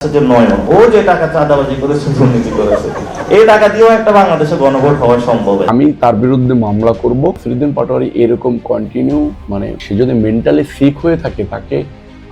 যে নয়ন ও যে টাকা চাঁদাবাজি করেছে, দুর্নীতি করেছে, এই টাকা দিয়েও একটা বাংলাদেশে গণভোট হওয়া সম্ভব। আমি তার বিরুদ্ধে মামলা করব। নাসিরুদ্দিন পাটোয়ারি এরকম কন্টিনিউ, সে যদি মেন্টালি সিক হয়ে থাকে তাকে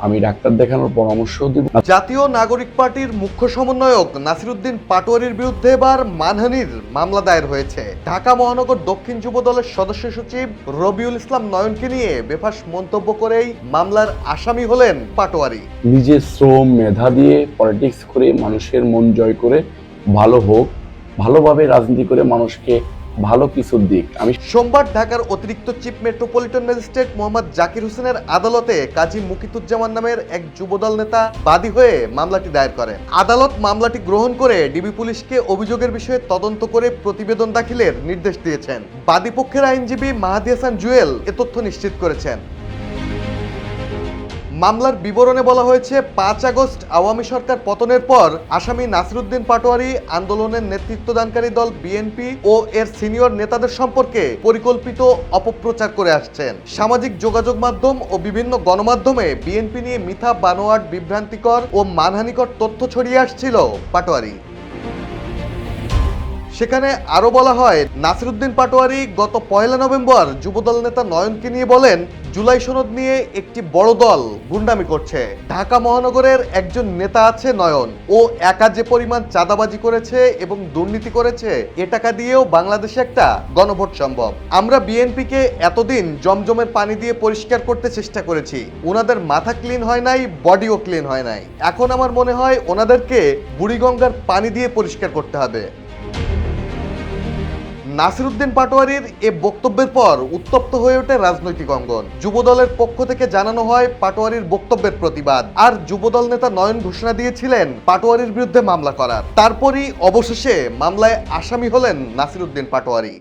আমি ডাক্তার দেখানোর পরামর্শ দেব। জাতীয় নাগরিক পার্টির মুখ্য সমন্বয়ক নাসিরুদ্দিন পাটোয়ারির বিরুদ্ধে এবার মানহানির মামলা দায়ের হয়েছে। ঢাকা মহানগর দক্ষিণ যুব দলের সদস্য সচিব রবিউল ইসলাম নয়নকে নিয়ে বেফাঁস মন্তব্য করেই মামলার আসামি হলেন পাটোয়ারি। নিজের শ্রম মেধা দিয়ে পলিটিক্স করে মানুষের মন জয় করে ভালো হোক, ভালোভাবে রাজনীতি করে মানুষকে ভালো কিছুর দিক। আমি সোমবার ঢাকার অতিরিক্ত chief metropolitan magistrate Mohammad Zakir হোসেনের আদালতে কাজী মুকিতুজ্জামান নামের এক যুবদল নেতা বাদী হয়ে মামলাটি দায়ের করেন। আদালত মামলাটি গ্রহণ করে ডিবি পুলিশকে অভিযোগের বিষয়ে তদন্ত করে প্রতিবেদন দাখিলের নির্দেশ দিয়েছেন। বাদী পক্ষের আইনজীবী মাহাদি হাসান জুয়েল এ তথ্য নিশ্চিত করেছেন। মামলার বিবরণে বলা হয়েছে, 5 আগস্ট আওয়ামী সরকার পতনের পর আসামি নাসিরুদ্দিন পাটোয়ারি আন্দোলনের নেতৃত্বদানকারী দল বিএনপি ও এর সিনিয়র নেতাদের সম্পর্কে পরিকল্পিত অপপ্রচার করে আসছেন। সামাজিক যোগাযোগ মাধ্যম ও বিভিন্ন গণমাধ্যমে বিএনপি নিয়ে মিথ্যা, বানোয়াট, বিভ্রান্তিকর ও মানহানিকর তথ্য ছড়িয়ে আসছিল পাটোয়ারি। সেখানে আরো বলা হয়, নাসিরুদ্দিন পাটোয়ারি গত 1 নভেম্বর যুবদল নেতা নয়নকে নিয়ে বলেন, জুলাই সনদ নিয়ে একটি বড় দল গুন্ডামি করছে। ঢাকা মহানগরের একজন নেতা আছে নয়ন, ও একা যে পরিমাণ চাঁদাবাজি করেছে এবং দুর্নীতি করেছে, এ টাকা দিয়েও বাংলাদেশে একটা গণভোট সম্ভব। আমরা বিএনপিকে এতদিন জমজমের পানি দিয়ে পরিষ্কার করতে চেষ্টা করেছি, ওনাদের মাথা ক্লিন হয় নাই, বডিও ক্লিন হয় নাই। এখন আমার মনে হয় ওনাদেরকে বুড়িগঙ্গার পানি দিয়ে পরিষ্কার করতে হবে। নাসিরুদ্দিন পাটোয়ারির এ বক্তব্যের পর উত্তপ্ত হয়ে ওঠে রাজনৈতিক অঙ্গন। যুবদলের পক্ষ থেকে জানানো হয় পাটোয়ারির বক্তব্যের প্রতিবাদ, আর যুবদল নেতা নয়ন ঘোষণা দিয়েছিলেন পাটোয়ারির বিরুদ্ধে মামলা করার। তারপরই অবশেষে মামলায় আসামি হলেন নাসিরুদ্দিন পাটোয়ারি।